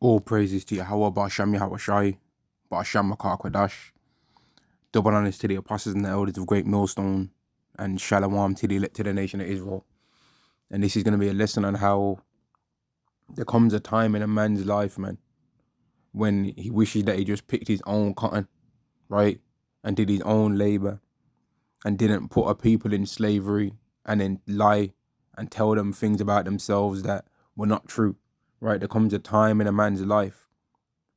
All praises to Yahweh, Ba'ashem Yahweh Shai, Ba'ashem Makar Kwadash. Double honors to the apostles and the elders of Great Millstone, and Shalom to the nation of Israel. And this is going to be a lesson on how there comes a time in a man's life, man, when he wishes that he just picked his own cotton, right, and did his own labor, and didn't put a people in slavery and then lie and tell them things about themselves that were not true, right? There comes a time in a man's life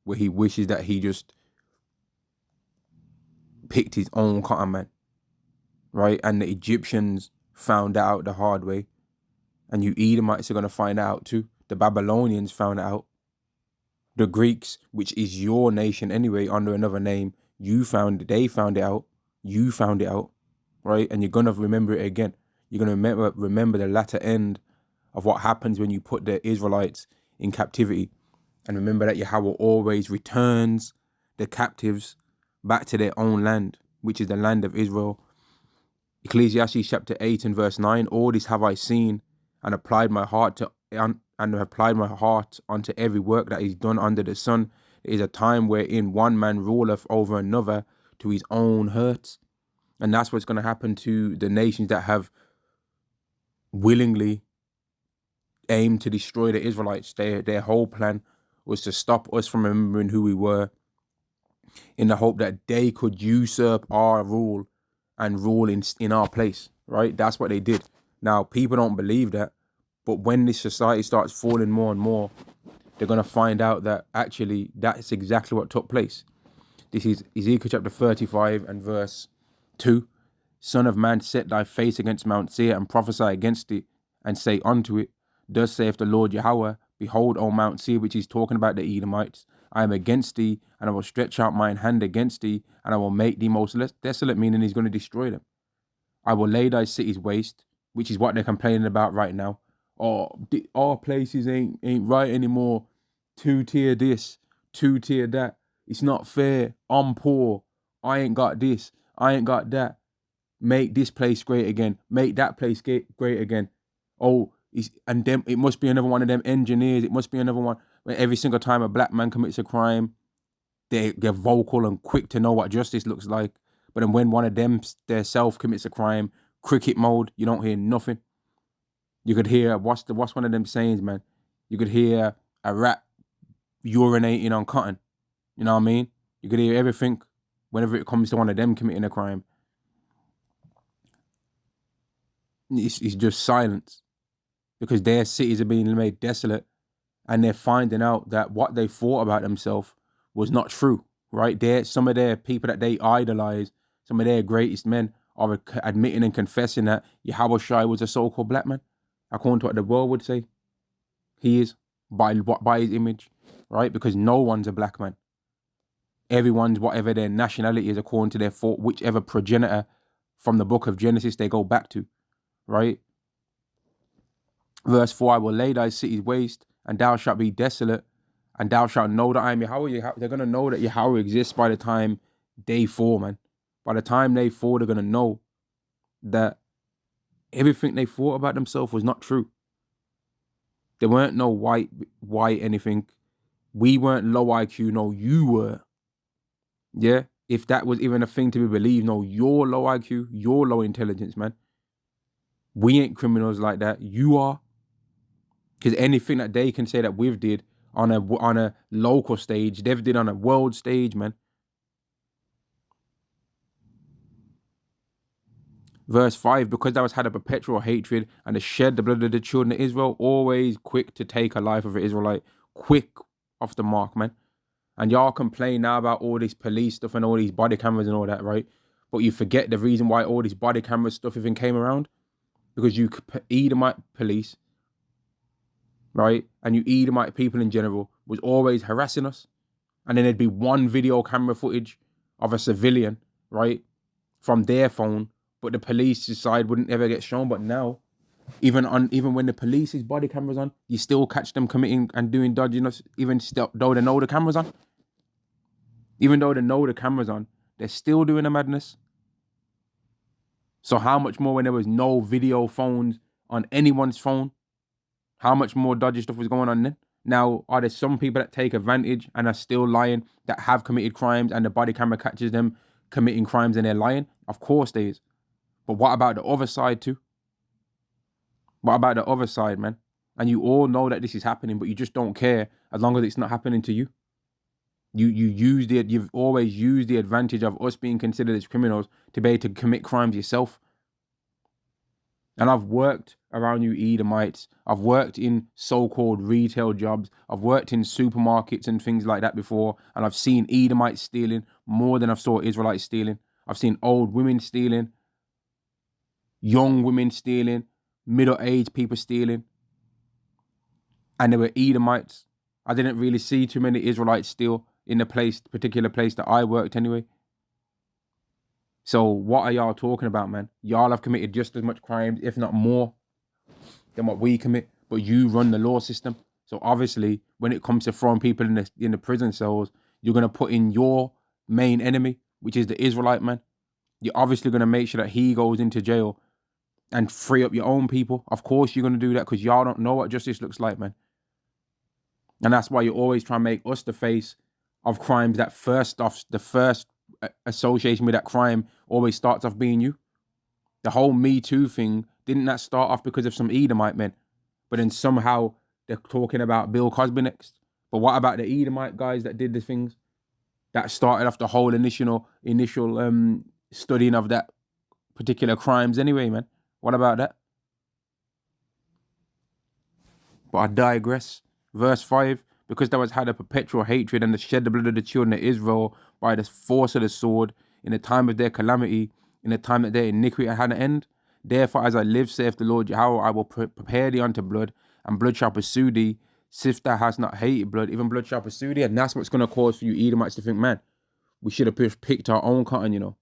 where he wishes that he just picked his own cotton, man, right? And the Egyptians found out the hard way, and you Edomites are going to find out too. The Babylonians found out. The Greeks, which is your nation anyway, under another name, they found it out. You found it out, right? And you're going to remember it again. You're going to remember the latter end of what happens when you put the Israelites in captivity. And remember that Yahweh always returns the captives back to their own land, which is the land of Israel. Ecclesiastes chapter 8 and verse 9, all this have I seen and applied my heart unto every work that is done under the sun. There is a time wherein one man ruleth over another to his own hurts. And that's what's going to happen to the nations that have willingly aimed to destroy the Israelites. Their whole plan was to stop us from remembering who we were, in the hope that they could usurp our rule and rule in our place, right? That's what they did. Now, people don't believe that, but when this society starts falling more and more, they're going to find out that actually that's exactly what took place. This is Ezekiel chapter 35 and verse 2. Son of man, set thy face against Mount Seir and prophesy against it, and say unto it, thus saith the Lord Yahweh, behold, O Mount Seir, which is talking about the Edomites, I am against thee, and I will stretch out mine hand against thee, and I will make thee most desolate, meaning he's going to destroy them. I will lay thy cities waste, which is what they're complaining about right now. Our places ain't right anymore. 2-tier this, 2-tier that. It's not fair. I'm poor. I ain't got this. I ain't got that. Make this place great again. Make that place great again. And them, it must be another one of them engineers. It must be another one. When every single time a black man commits a crime, they're vocal and quick to know what justice looks like. But then when one of them theirself commits a crime, cricket mode, you don't hear nothing. You could hear, what's one of them sayings, man? You could hear a rat urinating on cotton. You know what I mean? You could hear everything whenever it comes to one of them committing a crime. It's just silence, because their cities are being made desolate, and they're finding out that what they thought about themselves was not true, right? Some of their people that they idolize, some of their greatest men, are admitting and confessing that Yahweh Shai was a so-called black man, according to what the world would say. He is, by his image, right? Because no one's a black man. Everyone's whatever their nationality is, according to their thought, whichever progenitor from the book of Genesis they go back to, right? Verse 4, I will lay thy cities waste, and thou shalt be desolate, and thou shalt know that I am Yahweh. They're going to know that Yahweh exists by the time they fall, man. By the time they fall, they're going to know that everything they thought about themselves was not true. There weren't no white anything. We weren't low IQ. No, you were. Yeah? If that was even a thing to be believed, no, you're low IQ. You're low intelligence, man. We ain't criminals like that. You are. Because anything that they can say that we've did on a local stage, they've did on a world stage, man. Verse 5, because thou hast had a perpetual hatred and hast shed the blood of the children of Israel, always quick to take a life of an Israelite, quick off the mark, man. And y'all complain now about all this police stuff and all these body cameras and all that, right? But you forget the reason why all this body camera stuff even came around. Because you Edomite police, right, and you Edomite people in general, was always harassing us. And then there'd be one video camera footage of a civilian, right, from their phone, but the police side wouldn't ever get shown. But now, even when the police's body camera's on, you still catch them committing and doing dodginess, even though they know the camera's on. Even though they know the camera's on, they're still doing the madness. So how much more when there was no video phones on anyone's phone? How much more dodgy stuff was going on then? Now, are there some people that take advantage and are still lying, that have committed crimes and the body camera catches them committing crimes and they're lying? Of course there is. But what about the other side too? What about the other side, man? And you all know that this is happening, but you just don't care as long as it's not happening to you. You've always used the advantage of us being considered as criminals to be able to commit crimes yourself. And I've worked around you Edomites. I've worked in so-called retail jobs. I've worked in supermarkets and things like that before. And I've seen Edomites stealing more than I've saw Israelites stealing. I've seen old women stealing, young women stealing, middle-aged people stealing. And there were Edomites. I didn't really see too many Israelites steal in the particular place that I worked anyway. So what are y'all talking about, man? Y'all have committed just as much crimes, if not more, than what we commit. But you run the law system. So obviously, when it comes to throwing people in the prison cells, you're gonna put in your main enemy, which is the Israelite man. You're obviously gonna make sure that he goes into jail and free up your own people. Of course, you're gonna do that because y'all don't know what justice looks like, man. And that's why you always try and make us the face of crimes that the first association with that crime always starts off being you. The whole Me Too thing, didn't that start off because of some Edomite men? But then somehow they're talking about Bill Cosby next. But what about the Edomite guys that did the things that started off the whole initial studying of that particular crimes anyway, man? What about that? But I digress. Verse 5, because thou hast had a perpetual hatred and shed the blood of the children of Israel by the force of the sword in the time of their calamity, in the time that their iniquity had an end. Therefore, as I live, saith the Lord Yahweh, I will prepare thee unto blood, and blood shall pursue thee. Sith thou hast not hated blood, even blood shall pursue thee. And that's what's going to cause for you Edomites to think, man, we should have picked our own cotton, you know.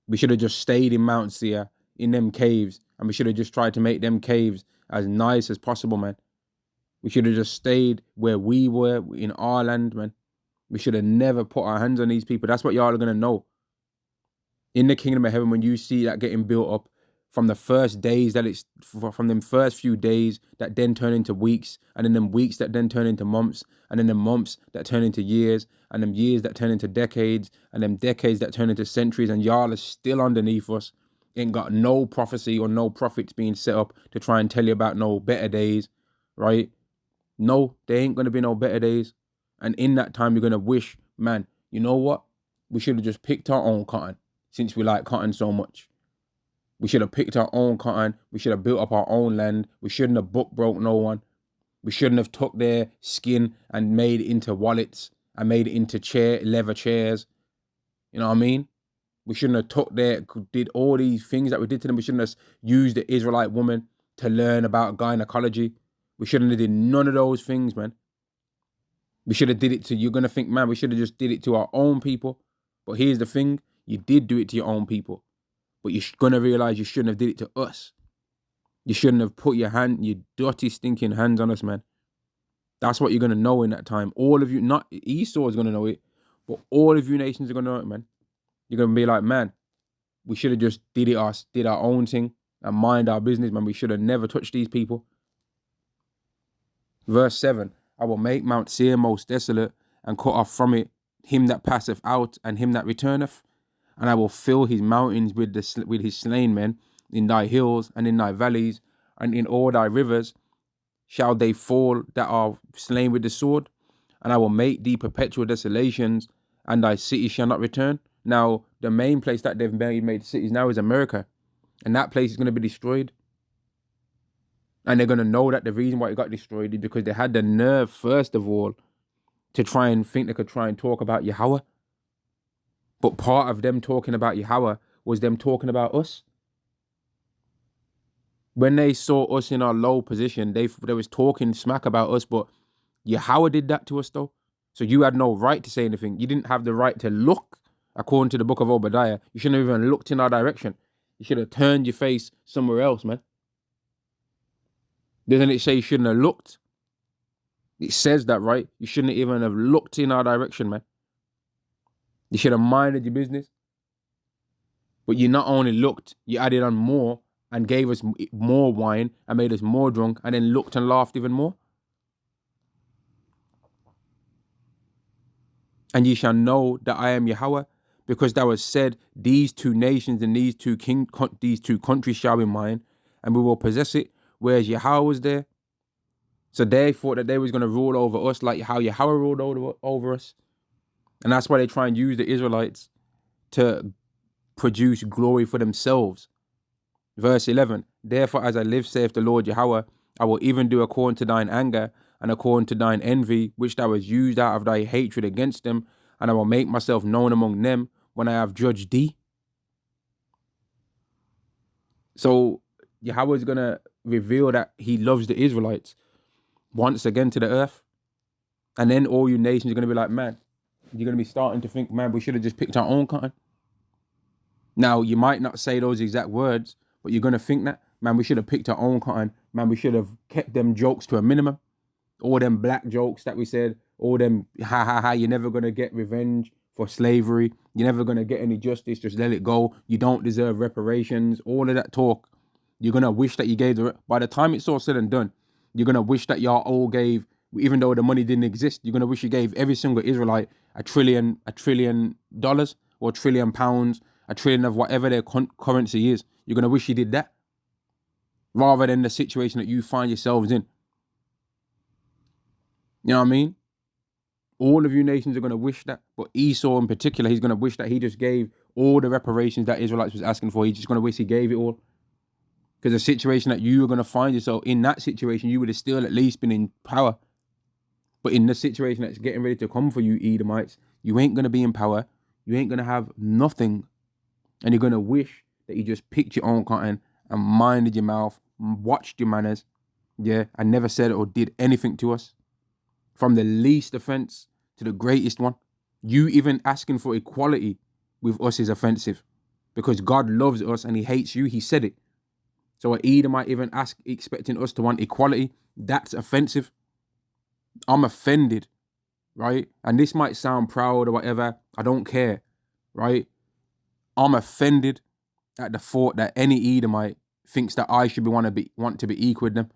We should have just stayed in Mount Seir, in them caves, and we should have just tried to make them caves as nice as possible, man. We should have just stayed where we were in our land, man. We should have never put our hands on these people. That's what y'all are going to know. In the kingdom of heaven, when you see that getting built up from the first days from them first few days that then turn into weeks, and then them weeks that then turn into months, and then them months that turn into years, and them years that turn into decades, and them decades that turn into centuries, and y'all are still underneath us. Ain't got no prophecy or no prophets being set up to try and tell you about no better days, right? No, there ain't going to be no better days. And in that time, you're going to wish, man, you know what? We should have just picked our own cotton since we like cotton so much. We should have picked our own cotton. We should have built up our own land. We shouldn't have broke no one. We shouldn't have took their skin and made it into wallets and made it into leather chairs. You know what I mean? We shouldn't have did all these things that we did to them. We shouldn't have used the Israelite woman to learn about gynecology. We shouldn't have did none of those things, man. We should have did it to, you're going to think, man, we should have just did it to our own people. But here's the thing, you did do it to your own people. But you're going to realize you shouldn't have did it to us. You shouldn't have put your dirty, stinking hands on us, man. That's what you're going to know in that time. All of you, not Esau is going to know it, but all of you nations are going to know it, man. You're going to be like, man, we should have just did our own thing and mind our business, man. We should have never touched these people. Verse 7, I will make Mount Seir most desolate, and cut off from it him that passeth out, and him that returneth. And I will fill his mountains with his slain men. In thy hills and in thy valleys and in all thy rivers shall they fall that are slain with the sword. And I will make thee perpetual desolations, and thy city shall not return. Now, the main place that they've made cities now is America. And that place is going to be destroyed. And they're going to know that the reason why it got destroyed is because they had the nerve, first of all, to try and think they could try and talk about Yahweh. But part of them talking about Yahweh was them talking about us. When they saw us in our low position, they was talking smack about us, but Yahweh did that to us though. So you had no right to say anything. You didn't have the right to look, according to the book of Obadiah. You shouldn't have even looked in our direction. You should have turned your face somewhere else, man. Doesn't it say you shouldn't have looked? It says that, right? You shouldn't even have looked in our direction, man. You should have minded your business. But you not only looked, you added on more and gave us more wine and made us more drunk and then looked and laughed even more. And ye shall know that I am Yahweh, because thou hast said, these two nations and these two countries shall be mine, and we will possess it, whereas Yahweh was there. So they thought that they was going to rule over us like how Yahweh ruled over us. And that's why they try and use the Israelites to produce glory for themselves. Verse 11, therefore as I live, saith the Lord Yahweh, I will even do according to thine anger and according to thine envy, which thou hast used out of thy hatred against them, and I will make myself known among them when I have judged thee. So Yahweh is going to reveal that he loves the Israelites once again to the earth. And then all you nations are going to be like, man, you're going to be starting to think, man, we should have just picked our own cotton. Now, you might not say those exact words, but you're going to think that, man, we should have picked our own cotton. Man, we should have kept them jokes to a minimum. All them black jokes that we said, all them, ha, ha, ha, you're never going to get revenge for slavery. You're never going to get any justice. Just let it go. You don't deserve reparations. All of that talk. You're going to wish that you gave by the time it's all said and done, you're going to wish that y'all all gave, even though the money didn't exist, you're going to wish you gave every single Israelite $1 trillion or £1 trillion, $1 trillion of whatever their currency is. You're going to wish you did that rather than the situation that you find yourselves in. You know what I mean? All of you nations are going to wish that, but Esau in particular, he's going to wish that he just gave all the reparations that Israelites was asking for. He's just going to wish he gave it all. Because the situation that you are going to find yourself in, that situation, you would have still at least been in power. But in the situation that's getting ready to come for you, Edomites, you ain't going to be in power. You ain't going to have nothing. And you're going to wish that you just picked your own cotton and minded your mouth, watched your manners, yeah, and never said or did anything to us. From the least offense to the greatest one. You even asking for equality with us is offensive. Because God loves us and he hates you. He said it. So an Edomite even ask, expecting us to want equality, that's offensive. I'm offended, right? And this might sound proud or whatever. I don't care, right? I'm offended at the thought that any Edomite thinks that I should want to be equal with them.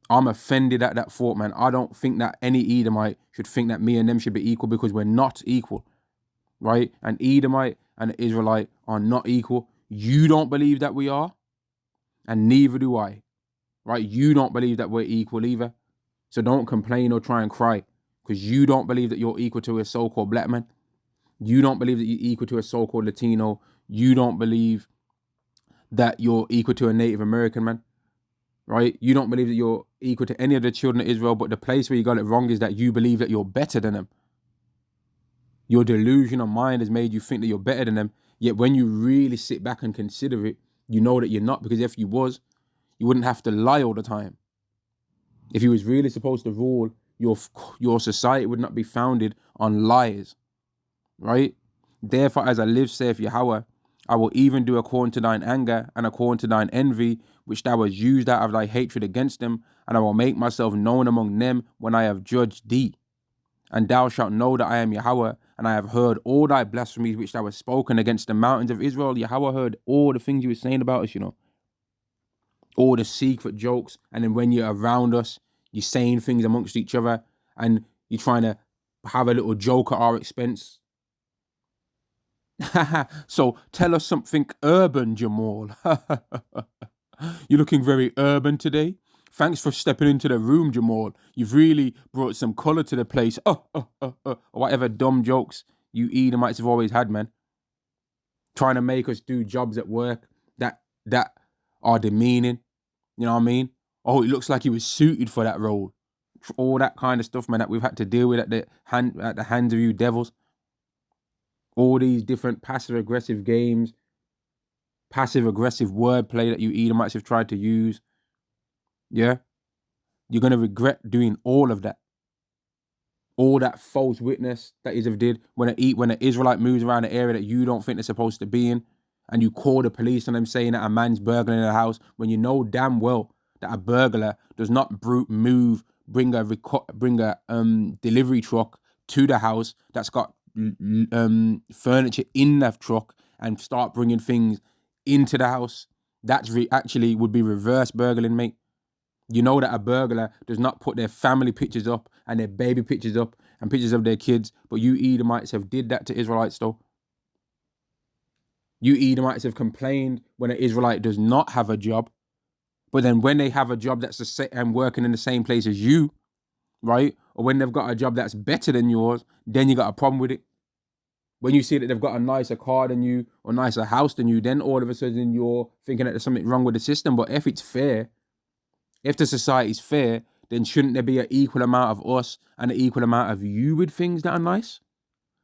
I'm offended at that thought, man. I don't think that any Edomite should think that me and them should be equal, because we're not equal, right? An Edomite and an Israelite are not equal. You don't believe that we are, and neither do I, right? You don't believe that we're equal either. So don't complain or try and cry, because you don't believe that you're equal to a so-called black man. You don't believe that you're equal to a so-called Latino. You don't believe that you're equal to a Native American man, right? You don't believe that you're equal to any of the children of Israel, but the place where you got it wrong is that you believe that you're better than them. Your delusional mind has made you think that you're better than them, yet when you really sit back and consider it, you know that you're not, because if you was, you wouldn't have to lie all the time. If you was really supposed to rule, your society would not be founded on lies, right? Therefore, as I live, saith Yahweh, I will even do according to thine anger and according to thine envy, which thou hast used out of thy hatred against them, and I will make myself known among them when I have judged thee. And thou shalt know that I am Yahweh, and I have heard all thy blasphemies which thou hast spoken against the mountains of Israel. Yahweh heard all the things you were saying about us, all the secret jokes. And then when you're around us, you're saying things amongst each other, and you're trying to have a little joke at our expense. So tell us something urban, Jamal. You're looking very urban today. Thanks for stepping into the room, Jamal. You've really brought some colour to the place. Or whatever dumb jokes you Edomites have always had, man. Trying to make us do jobs at work that are demeaning. You know what I mean? Oh, it looks like he was suited for that role. All that kind of stuff, man, that we've had to deal with at the hands of you devils. All these different passive-aggressive games, passive-aggressive wordplay that you Edomites have tried to use. Yeah? You're going to regret doing all of that. All that false witness that Israel did when an Israelite moves around an area that you don't think they're supposed to be in, and you call the police on them saying that a man's burgling in a house, when you know damn well that a burglar does not bring a delivery truck to the house that's got furniture in that truck and start bringing things into the house. That's actually would be reverse burgling, mate. You know that a burglar does not put their family pictures up and their baby pictures up and pictures of their kids. But you Edomites have did that to Israelites though. You Edomites have complained when an Israelite does not have a job. But then when they have a job that's and working in the same place as you, right? Or when they've got a job that's better than yours, then you got a problem with it. When you see that they've got a nicer car than you or nicer house than you, then all of a sudden you're thinking that there's something wrong with the system. But if it's fair, if the society's fair, then shouldn't there be an equal amount of us and an equal amount of you with things that are nice?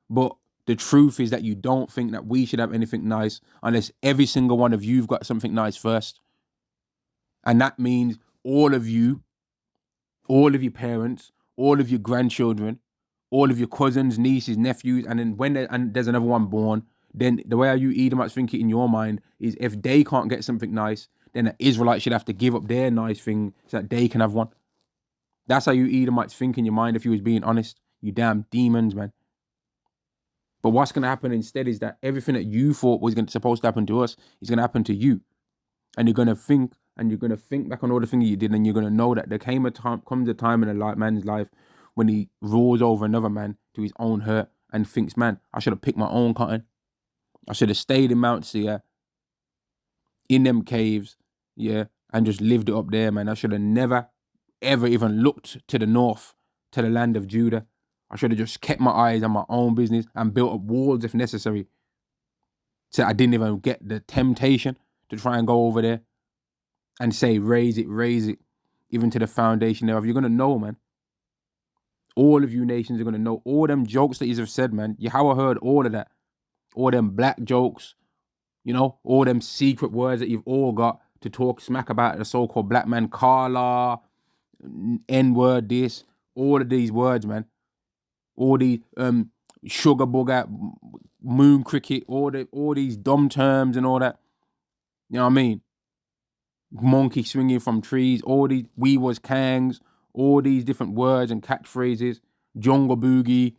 But the truth is that you don't think that we should have anything nice unless every single one of you've got something nice first. And that means all of you, all of your parents, all of your grandchildren, all of your cousins, nieces, nephews, and then when there's another one born, then the way you Edomites think it in your mind is if they can't get something nice, then the Israelites should have to give up their nice thing so that they can have one. That's how you Edomites think in your mind if you was being honest. You damn demons, man. But what's going to happen instead is that everything that you thought was supposed to happen to us is going to happen to you. And you're going to think, back on all the things you did, and you're going to know that there comes a time in a man's life when he rules over another man to his own hurt and thinks, man, I should have picked my own cotton. I should have stayed in Mount Seir, in them caves, yeah, and just lived it up there, man. I should have never, ever even looked to the north, to the land of Judah. I should have just kept my eyes on my own business and built up walls if necessary. So I didn't even get the temptation to try and go over there and say, raise it, even to the foundation thereof. You're going to know, man. All of you nations are going to know. All them jokes that you have said, man. Yahweh heard all of that. All them black jokes, all them secret words that you've all got to talk smack about the so-called black man, Kala, N-word, this, all of these words, man. All these sugar booger, moon cricket, all these dumb terms and all that. You know what I mean? Monkey swinging from trees, all these we was kangs, all these different words and catchphrases, jungle boogie,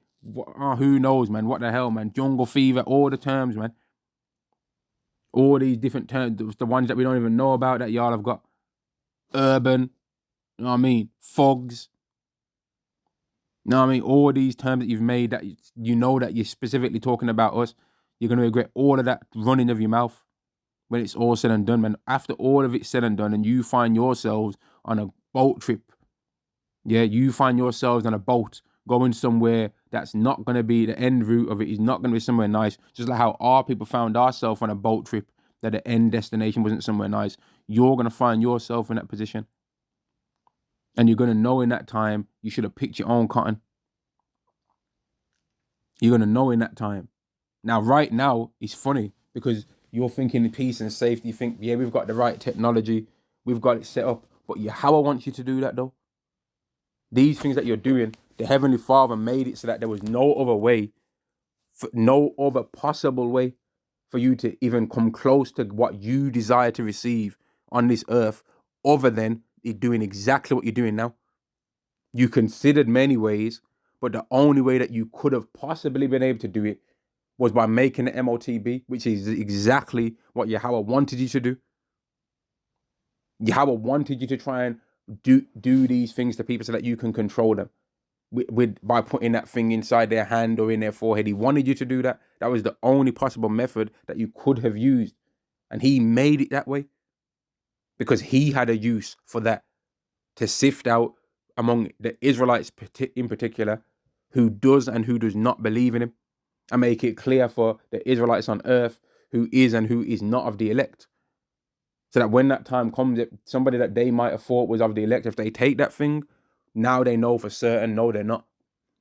who knows, man, what the hell, man, jungle fever, all the terms, man. All these different terms, the ones that we don't even know about that y'all have got. Urban, you know what I mean? Fogs. You know what I mean? All these terms that you've made that you know that you're specifically talking about us, you're going to regret all of that running of your mouth when it's all said and done, man. After all of it's said and done and you find yourselves on a boat trip, yeah, you find yourselves on a boat going somewhere that's not going to be, the end route of it is not going to be somewhere nice, just like how our people found ourselves on a boat trip that the end destination wasn't somewhere nice. You're going to find yourself in that position. And you're going to know in that time you should have picked your own cotton. You're going to know in that time. Now, right now, it's funny because you're thinking peace and safety. You think, yeah, we've got the right technology. We've got it set up. But Yahweh wants you to do that, though. These things that you're doing, the Heavenly Father made it so that there was no other way, no other possible way for you to even come close to what you desire to receive on this earth other than doing exactly what you're doing now. You considered many ways, but the only way that you could have possibly been able to do it was by making the MOTB, which is exactly what Yahweh wanted you to do. Yahweh wanted you to try and do these things to people so that you can control them by putting that thing inside their hand or in their forehead. He wanted you to do that. That was the only possible method that you could have used. And he made it that way because he had a use for that, to sift out among the Israelites in particular who does and who does not believe in him, and make it clear for the Israelites on earth who is and who is not of the elect. So that when that time comes, if somebody that they might have thought was of the elect, if they take that thing, now they know for certain, no, they're not.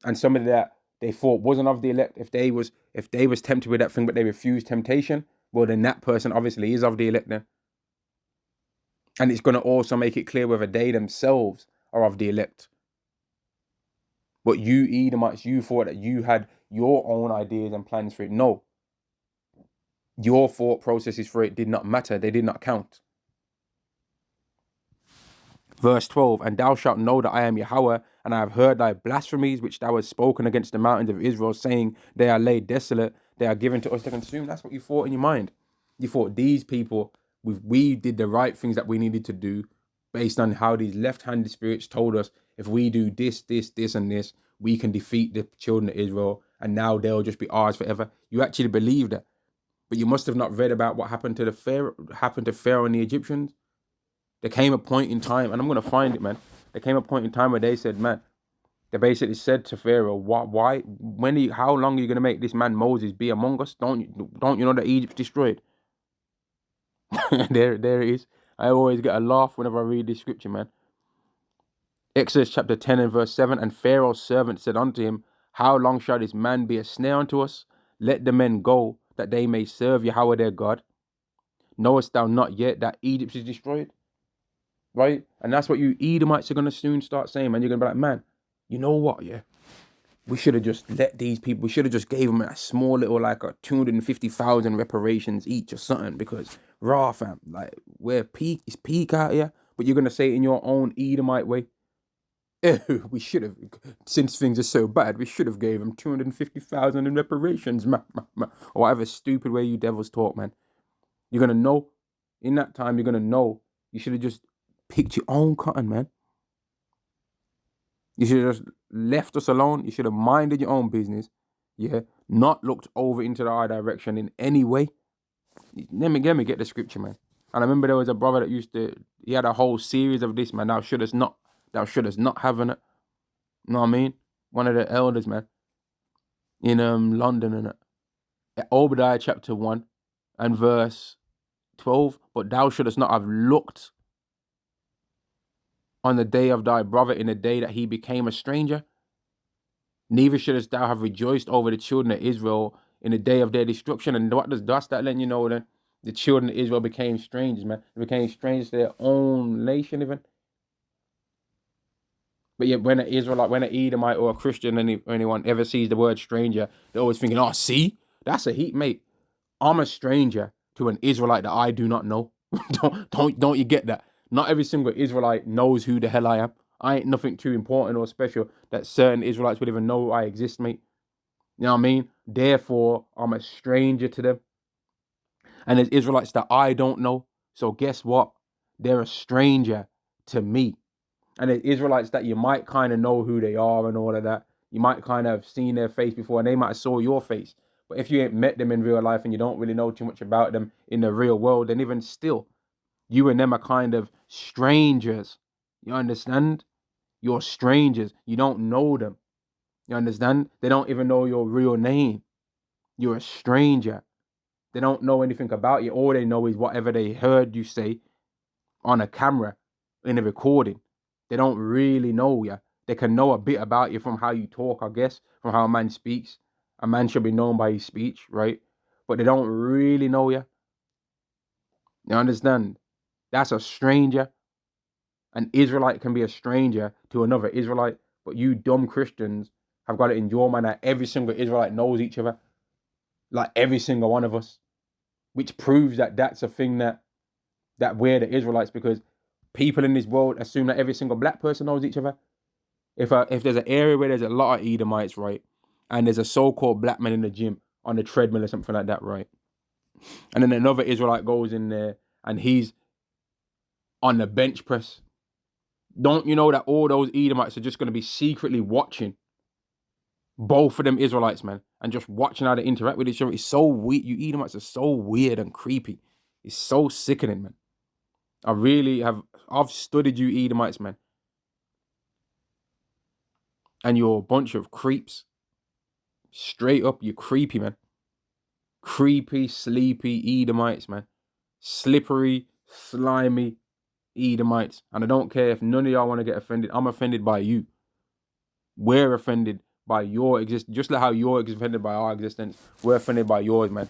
And somebody that they thought wasn't of the elect, if they was tempted with that thing, but they refused temptation, well, then that person obviously is of the elect then. And it's going to also make it clear whether they themselves are of the elect. But you Edomites, you thought that you had your own ideas and plans for it. No. Your thought processes for it did not matter. They did not count. Verse 12, and thou shalt know that I am Yahweh, and I have heard thy blasphemies which thou hast spoken against the mountains of Israel, saying, they are laid desolate, they are given to us to consume. That's what you thought in your mind. You thought these people, we did the right things that we needed to do based on how these left-handed spirits told us, if we do this, this, this, and this, we can defeat the children of Israel and now they'll just be ours forever. You actually believe that. But you must have not read about what happened to Pharaoh and the Egyptians. There came a point in time, and I'm gonna find it, man. There came a point in time where they said, man, they basically said to Pharaoh, how long are you gonna make this man Moses be among us? Don't you know that Egypt's destroyed? there it is. I always get a laugh whenever I read this scripture, man. Exodus chapter 10 and verse 7, and Pharaoh's servant said unto him, how long shall this man be a snare unto us? Let the men go, that they may serve Yahweh their God. Knowest thou not yet that Egypt is destroyed? Right? And that's what you Edomites are going to soon start saying, man. You're going to be like, man, you know what, yeah? We should have just let these people, we should have just gave them a small little, like a 250,000 reparations each or something, because raw, fam, like, it's peak out here. But you're going to say it in your own Edomite way. We should have, since things are so bad, we should have gave them 250,000 in reparations, or whatever stupid way you devils talk, man. You're going to know, in that time, you're going to know, you should have just picked your own cotton, man. You should have just left us alone. You should have minded your own business. Yeah, not looked over into the other direction in any way. Let me get the scripture, man. And I remember there was a brother that he had a whole series of this, man. Thou shouldest not having it. You know what I mean? One of the elders, man, in London, and Obadiah chapter 1 and verse 12. But thou shouldest not have looked on the day of thy brother in the day that he became a stranger. Neither shouldest thou have rejoiced over the children of Israel in the day of their destruction. And what does that letting you know then? The children of Israel became strangers, man. They became strangers to their own nation even. But yet when an Israelite, when an Edomite or a Christian, anyone ever sees the word stranger, they're always thinking, oh, see? That's a heat, mate. I'm a stranger to an Israelite that I do not know. don't you get that? Not every single Israelite knows who the hell I am. I ain't nothing too important or special that certain Israelites would even know I exist, mate. You know what I mean? Therefore, I'm a stranger to them. And there's Israelites that I don't know. So guess what? They're a stranger to me. And there's Israelites that you might kind of know who they are and all of that. You might kind of have seen their face before and they might have saw your face. But if you ain't met them in real life and you don't really know too much about them in the real world, then even still, you and them are kind of strangers. You understand? You're strangers. You don't know them. You understand? They don't even know your real name. You're a stranger. They don't know anything about you. All they know is whatever they heard you say on a camera, in a recording. They don't really know you. They can know a bit about you from how you talk, I guess, from how a man speaks. A man should be known by his speech, right? But they don't really know you. You understand? That's a stranger. An Israelite can be a stranger to another Israelite, but you dumb Christians have got it in your mind that every single Israelite knows each other, like every single one of us, which proves that that's a thing that we're the Israelites, because people in this world assume that every single black person knows each other. If there's an area where there's a lot of Edomites, right, and there's a so-called black man in the gym on the treadmill or something like that, right, and then another Israelite goes in there and he's on the bench press, don't you know that all those Edomites are just going to be secretly watching both of them Israelites, man, and just watching how they interact with each other? It's so weird. You Edomites are so weird and creepy. It's so sickening, man. I've studied you Edomites, man. And you're a bunch of creeps. Straight up, you're creepy, man. Creepy, sleepy Edomites, man. Slippery, slimy Edomites. And I don't care if none of y'all want to get offended. I'm offended by you. We're offended by your existence. Just like how you're offended by our existence, we're offended by yours, man.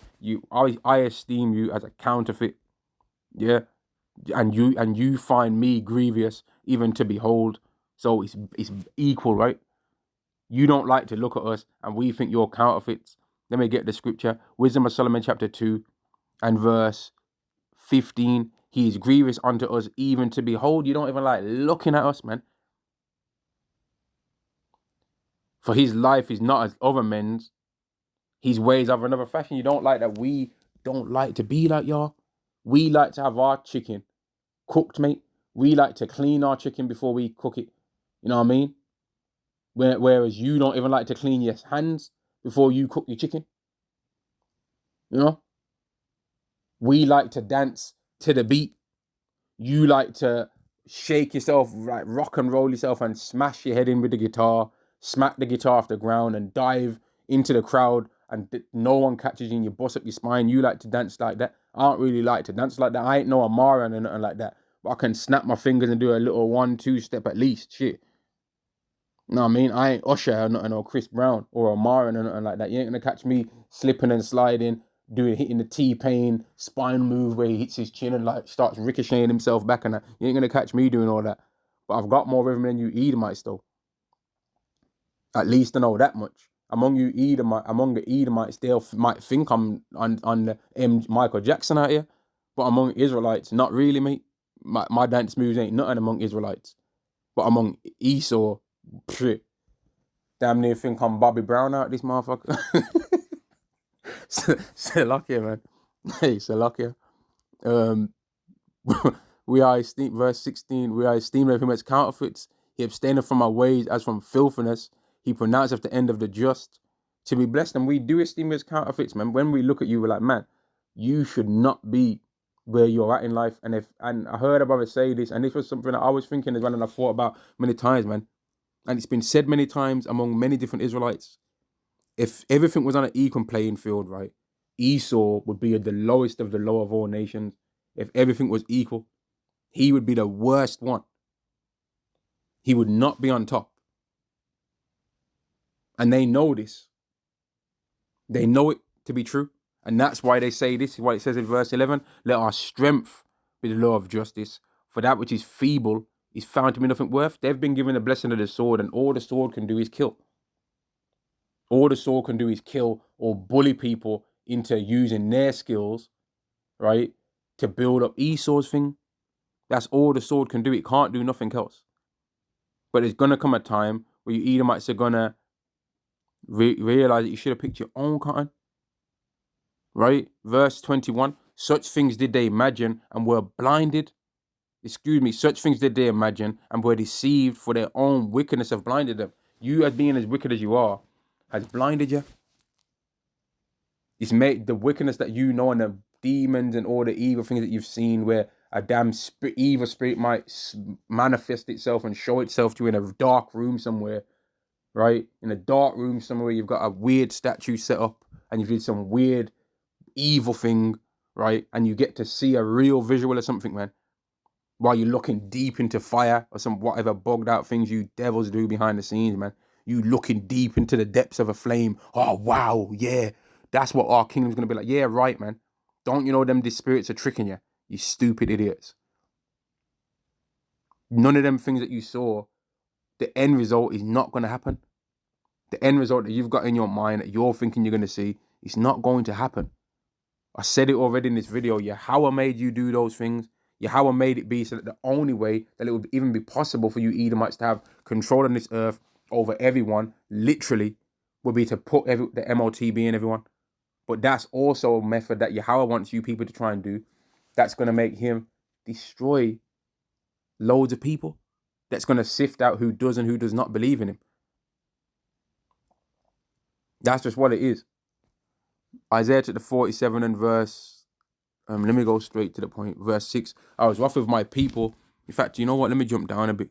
I esteem you as a counterfeit. Yeah. And you find me grievous even to behold. So it's equal, right? You don't like to look at us and we think you're counterfeits. Let me get the scripture. Wisdom of Solomon chapter 2 and verse 15. He is grievous unto us even to behold. You don't even like looking at us, man. For his life is not as other men's. His ways are of another fashion. You don't like that we don't like to be like y'all. We like to have our chicken cooked, mate. We like to clean our chicken before we cook it. You know what I mean? Whereas you don't even like to clean your hands before you cook your chicken. You know? We like to dance to the beat. You like to shake yourself, like rock and roll yourself and smash your head in with the guitar, smack the guitar off the ground and dive into the crowd and no one catches you and you bust up your spine. You like to dance like that. I don't really like to dance like that. I ain't no Amara and nothing like that. But I can snap my fingers and do a little 1-2 step at least. Shit. You know what I mean? I ain't Usher or nothing, or Chris Brown or Amara and nothing like that. You ain't gonna catch me slipping and sliding, hitting the T-Pain spine move where he hits his chin and like starts ricocheting himself back and that. You ain't gonna catch me doing all that. But I've got more rhythm than you Edomites though. At least I know that much. Among the Edomites, they might think I'm on the Michael Jackson out here, but among Israelites, not really, mate. My dance moves ain't nothing among Israelites, but among Esau, pfft, damn near think I'm Bobby Brown out this motherfucker. Salakia, man. Hey, Salakia. We are esteemed, verse 16, we are esteemed of him as counterfeits. He abstaineth from our ways as from filthiness. He pronounced the end of the just to be blessed. And we do esteem as counterfeits, man. When we look at you, we're like, man, you should not be where you're at in life. And I heard a brother say this, and this was something that I was thinking as well, and I thought about many times, man. And it's been said many times among many different Israelites. If everything was on an equal playing field, right, Esau would be the lowest of the low of all nations. If everything was equal, he would be the worst one. He would not be on top. And they know this. They know it to be true. And that's why they say this is what it says in verse 11. Let our strength be the law of justice. For that which is feeble is found to be nothing worth. They've been given the blessing of the sword, and all the sword can do is kill. All the sword can do is kill or bully people into using their skills, right, to build up Esau's thing. That's all the sword can do. It can't do nothing else. But there's going to come a time where you Edomites are going to realize that you should have picked your own cotton. Right? Verse 21. Such things did they imagine and were blinded. Such things did they imagine and were deceived, for their own wickedness have blinded them. You, as being as wicked as you are, has blinded you. It's made the wickedness that you know and the demons and all the evil things that you've seen, where a damn evil spirit might manifest itself and show itself to you in a dark room somewhere, right? In a dark room somewhere, you've got a weird statue set up and you did some weird evil thing, right? And you get to see a real visual or something, man, while you're looking deep into fire or some whatever bugged out things you devils do behind the scenes, man. You looking deep into the depths of a flame. Oh, wow, yeah. That's what our kingdom's going to be like. Yeah, right, man. Don't you know them spirits are tricking you? You stupid idiots. None of them things that you saw, the end result is not going to happen. The end result that you've got in your mind that you're thinking you're going to see, it's not going to happen. I said it already in this video. Yahweh made you do those things. Yahweh made it be so that the only way that it would even be possible for you Edomites to have control on this earth over everyone, literally, would be to put the MOTB in everyone. But that's also a method that Yahweh wants you people to try and do. That's going to make him destroy loads of people. That's going to sift out who does and who does not believe in him. That's just what it is. Isaiah chapter 47 and verse, let me go straight to the point. Verse 6, I was wroth with my people. In fact, you know what? Let me jump down a bit.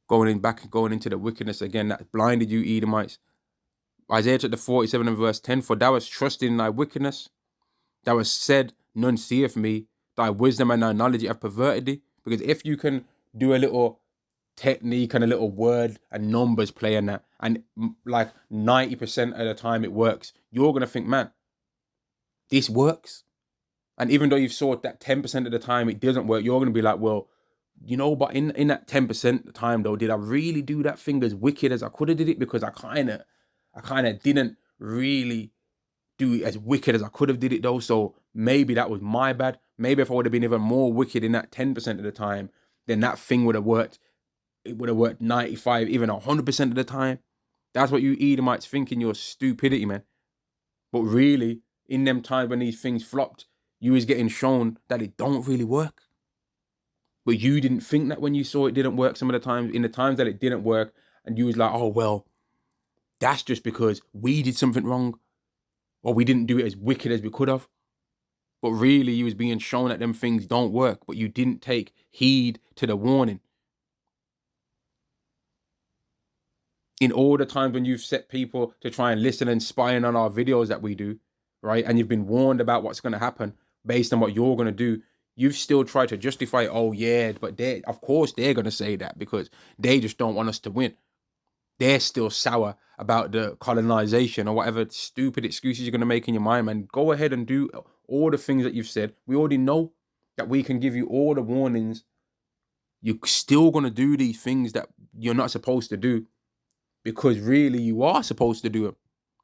Going into the wickedness again that blinded you Edomites. Isaiah chapter 47 and verse 10, for thou hast trusted in thy wickedness. Thou hast said, none seeth me. Thy wisdom and thy knowledge have perverted thee. Because if you can do a little technique and a little word and numbers play in that, and like 90% of the time it works, you're going to think, man, this works. And even though you've saw that 10% of the time it doesn't work, you're going to be like, well, you know, but in that 10% of the time though, did I really do that thing as wicked as I could have did it? Because I kind of didn't really do it as wicked as I could have did it though. So maybe that was my bad. Maybe if I would have been even more wicked in that 10% of the time, then that thing would have worked. It would have worked 95, even 100% of the time. That's what you Edomites think in your stupidity, man. But really, in them times when these things flopped, you was getting shown that it don't really work. But you didn't think that when you saw it didn't work some of the times, in the times that it didn't work, and you was like, oh, well, that's just because we did something wrong, or we didn't do it as wicked as we could have. But really, you was being shown that them things don't work, but you didn't take heed to the warning. In all the times when you've set people to try and listen and spying on our videos that we do, right? And you've been warned about what's going to happen based on what you're going to do, you've still tried to justify, oh yeah, but of course they're going to say that because they just don't want us to win. They're still sour about the colonization or whatever stupid excuses you're going to make in your mind, man. Go ahead and do all the things that you've said. We already know that we can give you all the warnings. You're still going to do these things that you're not supposed to do because really you are supposed to do them.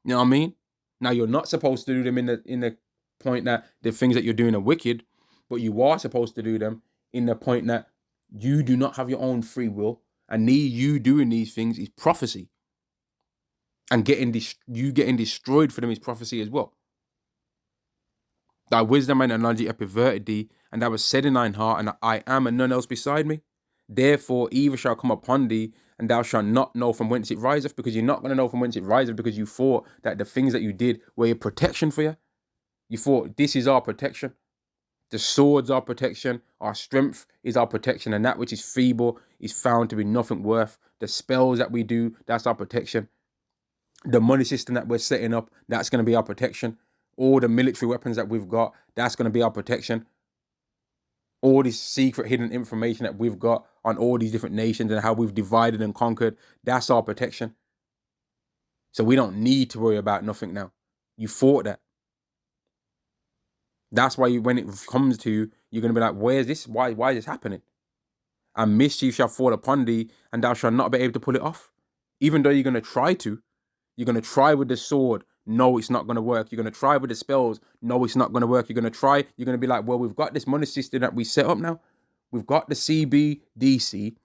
You know what I mean? Now, you're not supposed to do them in the point that the things that you're doing are wicked, but you are supposed to do them in the point that you do not have your own free will, and you doing these things is prophecy. And you getting destroyed for them is prophecy as well. Thy wisdom and knowledge have perverted thee, and thou hast said in thine heart, and I am, and none else beside me. Therefore evil shall come upon thee, and thou shalt not know from whence it riseth, because you're not going to know from whence it riseth, because you thought that the things that you did were a protection for you. You thought, this is our protection. The sword's our protection. Our strength is our protection, and that which is feeble is found to be nothing worth. The spells that we do, that's our protection. The money system that we're setting up, that's going to be our protection. All the military weapons that we've got, that's going to be our protection. All this secret hidden information that we've got on all these different nations and how we've divided and conquered, that's our protection. So we don't need to worry about nothing now. You thought that. That's why when it comes to you, you're going to be like, where's this? Why is this happening? And mischief shall fall upon thee, and thou shalt not be able to pull it off. Even though you're going to try to. You're going to try with the sword. No, it's not going to work. You're going to try with the spells. No, it's not going to work. You're going to try. You're going to be like, well, we've got this money system that we set up now. We've got the CBDC.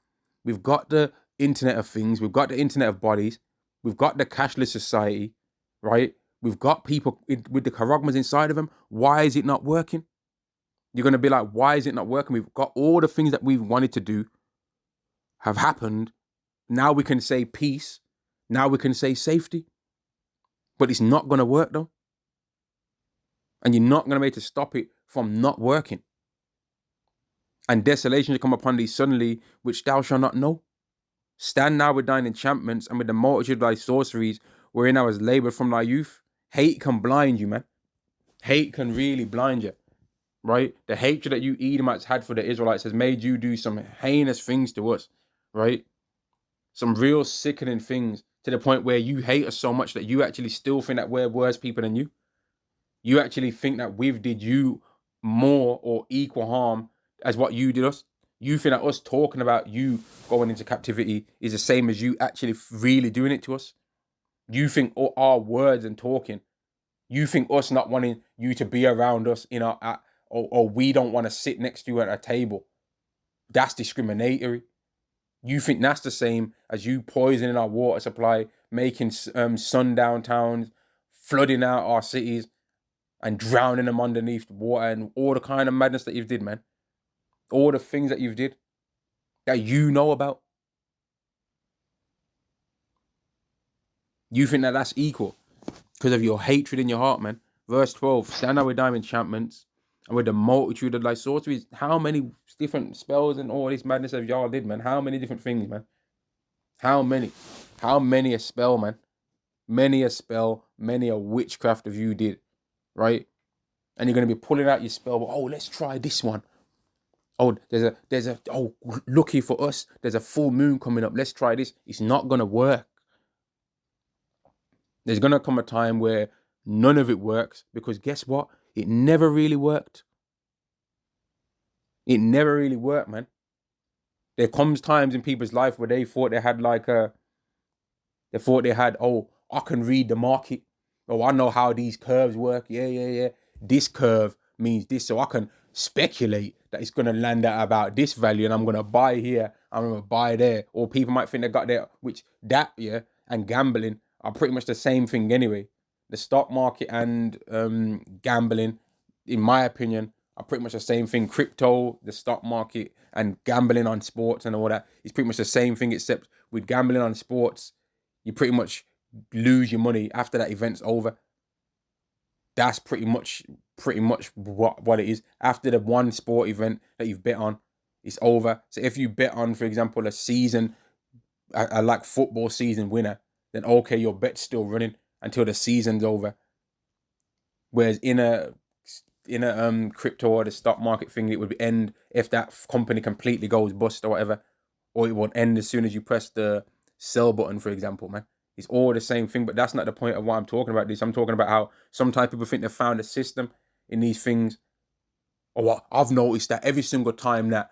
We've got the Internet of Things. We've got the Internet of Bodies. We've got the cashless society, right? We've got people with the charagmas inside of them. Why is it not working? You're going to be like, why is it not working? We've got all the things that we've wanted to do have happened. Now we can say peace. Now we can say safety. But it's not going to work though. And you're not going to be able to stop it from not working. And desolation shall come upon thee suddenly, which thou shalt not know. Stand now with thine enchantments and with the multitude of thy sorceries, wherein thou hast laboured from thy youth. Hate can blind you, man. Hate can really blind you, right? The hatred that you Edomites had for the Israelites has made you do some heinous things to us, right? Some real sickening things to the point where you hate us so much that you actually still think that we're worse people than you. You actually think that we've did you more or equal harm as what you did us. You think that us talking about you going into captivity is the same as you actually really doing it to us. You think all our words and talking, you think us not wanting you to be around us in or we don't want to sit next to you at a table, that's discriminatory. You think that's the same as you poisoning our water supply, making sundown towns, flooding out our cities, and drowning them underneath the water, and all the kind of madness that you've did, man. All the things that you've did that you know about. You think that that's equal because of your hatred in your heart, man. Verse 12, stand out with thine enchantments and with the multitude of thy sorceries. How many different spells and all this madness of y'all did, man? How many different things, man? How many? How many a spell, man? Many a spell, many a witchcraft of you did, right? And you're going to be pulling out your spell. Oh, let's try this one. Oh, oh, lucky for us, there's a full moon coming up. Let's try this. It's not going to work. There's going to come a time where none of it works because guess what? It never really worked. It never really worked, man. There comes times in people's life where they thought they had oh, I can read the market. Oh, I know how these curves work. Yeah. This curve means this, so I can speculate that it's going to land at about this value and I'm going to buy here, I'm going to buy there. Or people might think they got there, and gambling are pretty much the same thing anyway. The stock market and gambling, in my opinion, are pretty much the same thing. Crypto, the stock market, and gambling on sports and all that. It's pretty much the same thing, except with gambling on sports, you pretty much lose your money after that event's over. That's pretty much what it is. After the one sport event that you've bet on, it's over. So if you bet on, for example, a season, a like football season winner, then okay, your bet's still running until the season's over. Whereas in a crypto or the stock market thing, it would end if that company completely goes bust or whatever, or it won't end as soon as you press the sell button, for example, man. It's all the same thing, but that's not the point of what I'm talking about. I'm talking about how sometimes people think they've found a system in these things. Or what I've noticed that every single time that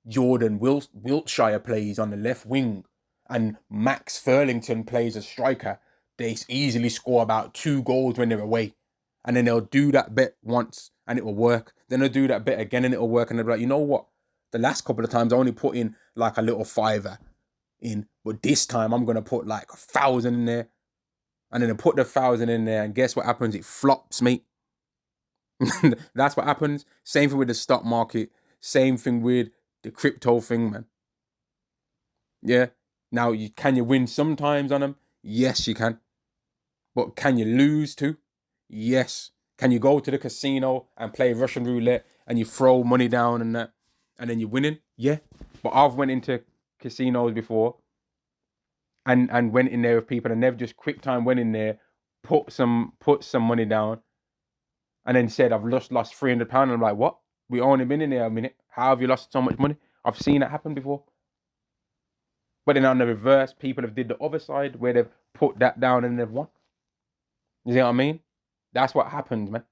Jordan Wiltshire plays on the left wing and Max Furlington plays as striker, they easily score about 2 goals when they're away. And then they'll do that bet once and it will work. Then they'll do that bet again and it'll work. And they'll be like, you know what? The last couple of times I only put in like a little fiver in, but this time I'm going to put like 1,000 in there. And then I put the 1,000 in there and guess what happens? It flops, mate. That's what happens. Same thing with the stock market. Same thing with the crypto thing, man. Yeah. Now, can you win sometimes on them? Yes, you can. But can you lose too? Yes. Can you go to the casino and play Russian roulette and you throw money down and that, and then you're winning? Yeah. But I've went into casinos before and went in there with people and they've just quick time went in there, put some money down, and then said, I've lost £300. And I'm like, what? We only been in there a minute. How have you lost so much money? I've seen that happen before. But then on the reverse, people have did the other side where they've put that down and they've won. You see what I mean? That's what happens, man.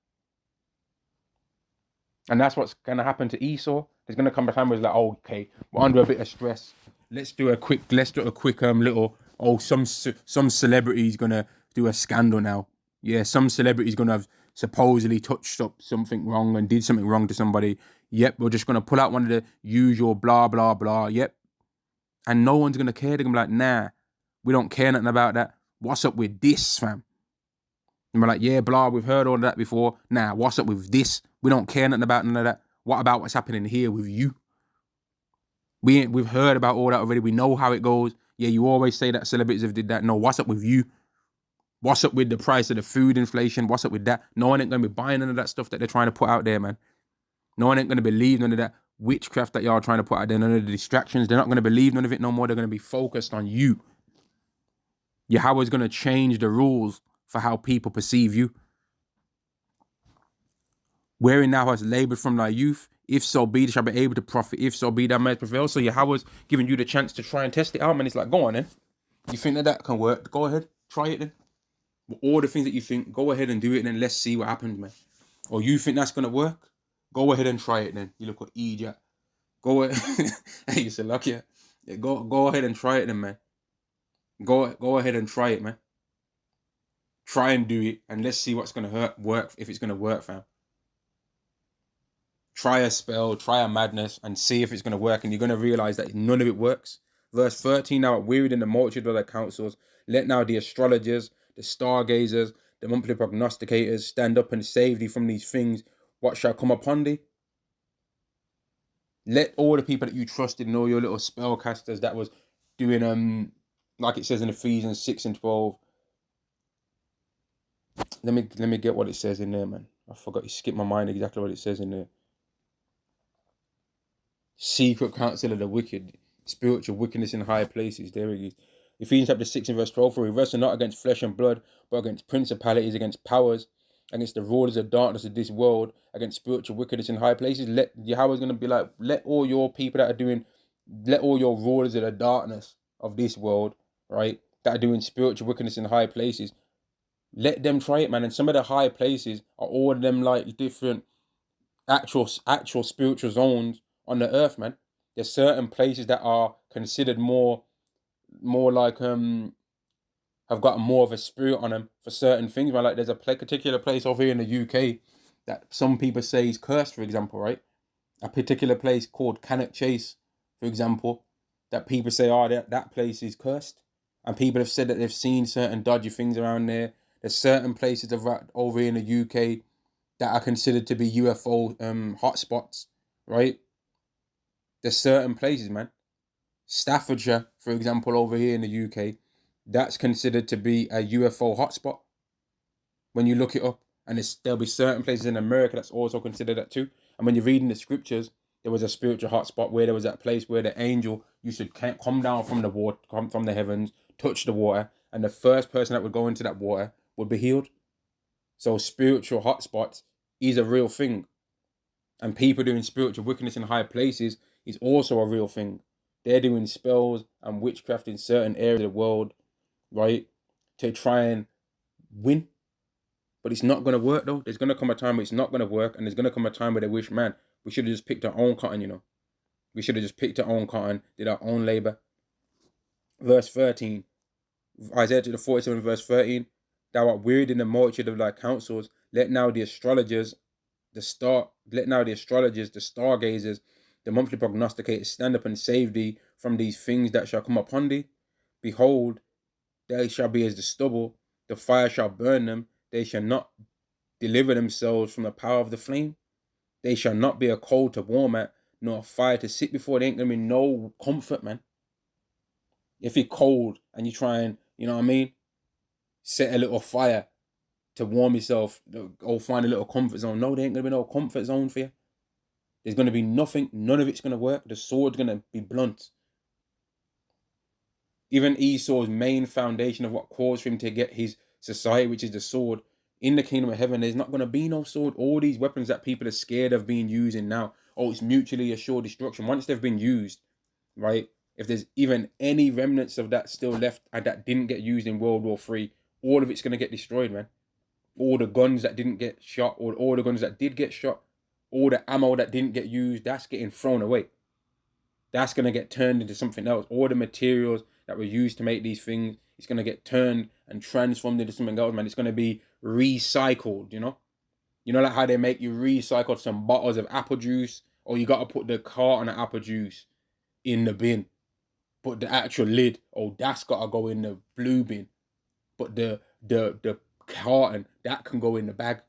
And that's what's going to happen to Esau. There's going to come a time where it's like, oh, okay, we're under a bit of stress. Let's do a quick little, some celebrity's going to do a scandal now. Yeah, some celebrity's going to have supposedly touched up something wrong and did something wrong to somebody. Yep, we're just going to pull out one of the usual blah, blah, blah. Yep. And no one's going to care. They're going to be like, nah, we don't care nothing about that. What's up with this, fam? And we're like, yeah, blah, we've heard all of that before. Nah, what's up with this? We don't care nothing about none of that. What about what's happening here with you? We've heard about all that already. We know how it goes. Yeah, you always say that celebrities have did that. No, what's up with you? What's up with the price of the food inflation? What's up with that? No one ain't going to be buying none of that stuff that they're trying to put out there, man. No one ain't going to believe none of that witchcraft that y'all are trying to put out there. None of the distractions. They're not going to believe none of it no more. They're going to be focused on you. Yahweh's going to change the rules for how people perceive you. Wherein thou hast labored from thy youth, if so be, thou shalt be able to profit. If so be, thou mayest prevail. So Yahweh's giving you the chance to try and test it out, man. It's like, go on then. You think that can work? Go ahead. Try it then. All the things that you think, go ahead and do it and then let's see what happens, man. Or you think that's going to work? Go ahead and try it then. You look at Egypt. Go ahead. Hey, you said, lucky. Yeah, go ahead and try it then, man. Go ahead and try it, man. Try and do it and let's see what's going to work, if it's going to work, fam. Try a spell, try a madness, and see if it's going to work. And you're going to realize that none of it works. Verse 13, now wearied in the multitude of their counsels, let now the astrologers, the stargazers, the monthly prognosticators stand up and save thee from these things. What shall come upon thee? Let all the people that you trusted and all your little spellcasters that was doing, like it says in Ephesians 6 and 12. Let me get what it says in there, man. I forgot. It skipped my mind exactly what it says in there. Secret counsel of the wicked, spiritual wickedness in high places. There it is. Ephesians chapter 6 and verse 12. For we wrestle not against flesh and blood, but against principalities, against powers, against the rulers of darkness of this world, against spiritual wickedness in high places. Yahweh's going to be like, let all your people that are doing, let all your rulers of the darkness of this world, right, that are doing spiritual wickedness in high places, let them try it, man. And some of the high places are all of them like different actual spiritual zones on the earth, man. There's certain places that are considered more like have got more of a spirit on them for certain things, man. Like there's a particular place over here in the UK that some people say is cursed, for example, right? A particular place called Cannock Chase, for example, that people say, oh, that place is cursed. And people have said that they've seen certain dodgy things around there. There's certain places over here in the UK that are considered to be UFO hotspots, right? There's certain places, man. Staffordshire, for example, over here in the UK, that's considered to be a UFO hotspot when you look it up. And there'll be certain places in America that's also considered that too. And when you're reading the scriptures, there was a spiritual hotspot where there was that place where the angel used to come down from the water, come from the heavens, touch the water, and the first person that would go into that water would be healed. So spiritual hotspots is a real thing. And people doing spiritual wickedness in high places is also a real thing. They're doing spells and witchcraft in certain areas of the world, right, to try and win. But it's not going to work, though. There's going to come a time where it's not going to work, and there's going to come a time where they wish, man, we should have just picked our own cotton, you know. We should have just picked our own cotton, did our own labor. Verse 13, Isaiah chapter 47, verse 13, thou art wearied in the multitude of thy counsels. Let now the astrologers, the stargazers, the monthly prognosticators stand up and save thee from these things that shall come upon thee. Behold, they shall be as the stubble, the fire shall burn them, they shall not deliver themselves from the power of the flame. They shall not be a coal to warm at, nor a fire to sit before. There ain't gonna be no comfort, man. If you're cold and you try and, you know what I mean, set a little fire to warm yourself, or find a little comfort zone. No, there ain't gonna be no comfort zone for you. There's gonna be nothing, none of it's gonna work. The sword's gonna be blunt. Even Esau's main foundation of what caused for him to get his society, which is the sword, in the kingdom of heaven, there's not going to be no sword. All these weapons that people are scared of being using now, oh, it's mutually assured destruction. Once they've been used, right, if there's even any remnants of that still left and that didn't get used in World War III, all of it's going to get destroyed, man. All the guns that didn't get shot, or all the guns that did get shot, all the ammo that didn't get used, that's getting thrown away. That's going to get turned into something else. All the materials that were used to make these things, it's going to get turned and transformed into something else, man. It's going to be recycled, you know? You know, like how they make you recycle some bottles of apple juice, or you got to put the carton of apple juice in the bin. But the actual lid, oh, that's got to go in the blue bin. But the carton, that can go in the bag.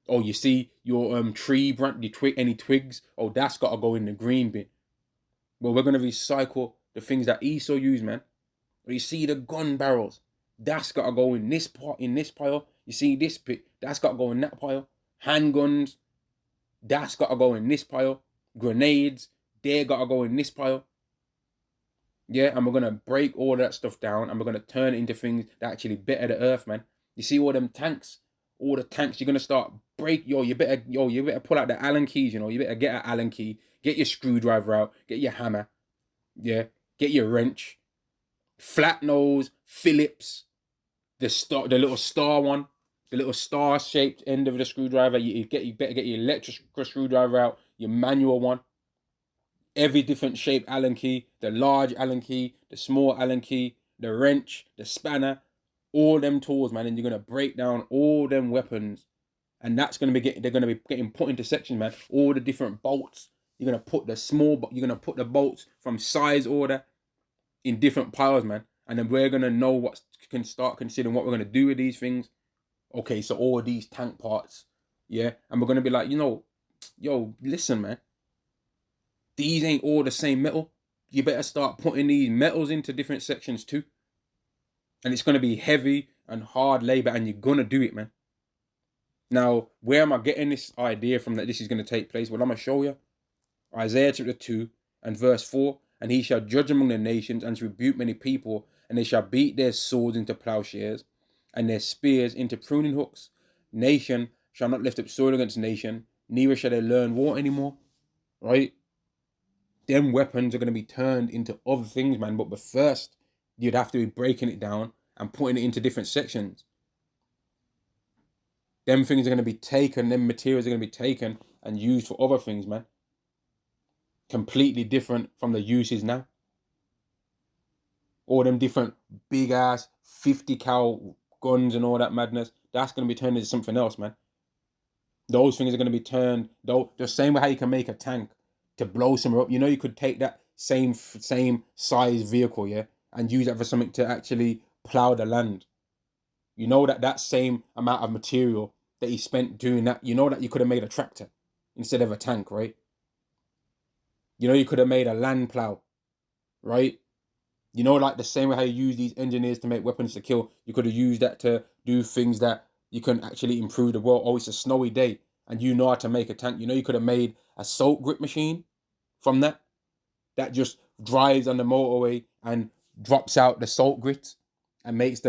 Oh, you see your tree branch, any twigs, oh, that's got to go in the green bin. Well, we're going to recycle the things that Esau used, man. You see the gun barrels, that's got to go in this part, in this pile. You see this bit, that's got to go in that pile. Handguns, that's got to go in this pile. Grenades, they got to go in this pile. Yeah, and we're going to break all that stuff down, and we're going to turn it into things that actually better the earth, man. You see all them tanks, all the tanks, you're going to start you better pull out the Allen keys, you know. You better get an Allen key, get your screwdriver out, get your hammer, yeah, get your wrench, flat nose, Phillips, the little star one, the little star shaped end of the screwdriver. You better get your electric screwdriver out, your manual one. Every different shape Allen key, the large Allen key, the small Allen key, the wrench, the spanner, all them tools, man. And you're gonna break down all them weapons, and that's gonna be they're gonna be getting put into sections, man. All the different bolts. You're gonna put the bolts from size order in different piles, man. And then we're gonna know what can start considering what we're gonna do with these things. Okay, so all these tank parts, yeah, and we're gonna be like, yo, listen, man. These ain't all the same metal. You better start putting these metals into different sections too. And it's gonna be heavy and hard labor, and you're gonna do it, man. Now, where am I getting this idea from that this is gonna take place? Well, I'm gonna show you. Isaiah chapter 2 and verse 4. And he shall judge among the nations and rebuke many people, and they shall beat their swords into plowshares and their spears into pruning hooks. Nation shall not lift up sword against nation, neither shall they learn war anymore. Right? Them weapons are going to be turned into other things, man. But first, you'd have to be breaking it down and putting it into different sections. Them things are going to be taken, them materials are going to be taken and used for other things, man. Completely different from the uses now. All them different big ass 50 cal guns and all that madness, that's going to be turned into something else, man. Those things are going to be turned, though, the same way how you can make a tank to blow somewhere up. You know, you could take that same size vehicle, yeah, and use that for something to actually plow the land. You know that same amount of material that he spent doing that, you know that you could have made a tractor instead of a tank, right? You know, you could have made a land plow, right? You know, like the same way how you use these engineers to make weapons to kill, you could have used that to do things that you can actually improve the world. Oh, it's a snowy day and you know how to make a tank. You know, you could have made a salt grip machine from that just drives on the motorway and drops out the salt grit and makes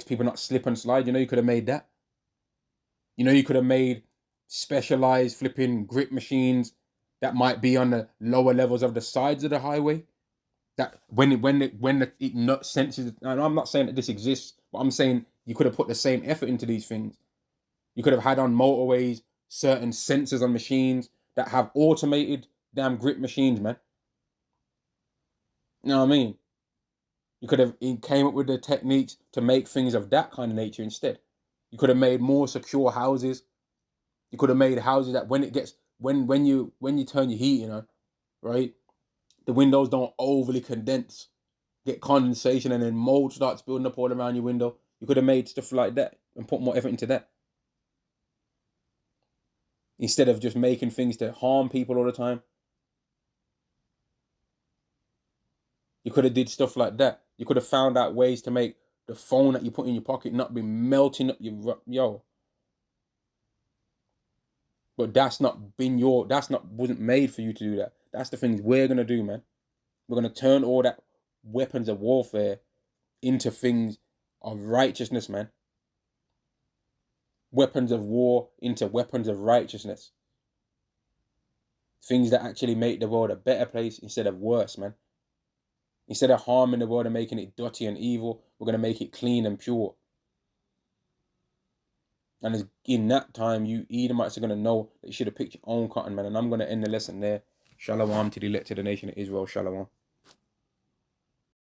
people not slip and slide. You know, you could have made that. You know, you could have made specialized flipping grip machines that might be on the lower levels of the sides of the highway. That when it not senses, and I'm not saying that this exists, but I'm saying you could have put the same effort into these things. You could have had on motorways certain sensors on machines that have automated damn grip machines, man. You know what I mean? You could have came up with the techniques to make things of that kind of nature instead. You could have made more secure houses. You could have made houses that when it gets when you turn your heating on, right, the windows don't overly condense, get condensation, and then mold starts building up all around your window. You could have made stuff like that and put more effort into that instead of just making things to harm people all the time. You could have did stuff like that. You could have found out ways to make the phone that you put in your pocket not be melting up your yo. But that's not wasn't made for you to do that. That's the things we're gonna do, man. We're gonna turn all that weapons of warfare into things of righteousness, man. Weapons of war into weapons of righteousness. Things that actually make the world a better place instead of worse, man. Instead of harming the world and making it dirty and evil, we're gonna make it clean and pure. And in that time, you Edomites are gonna know that you should have picked your own cotton, man. And I'm gonna end the lesson there. Shalom to the elect of the nation of Israel. Shalom.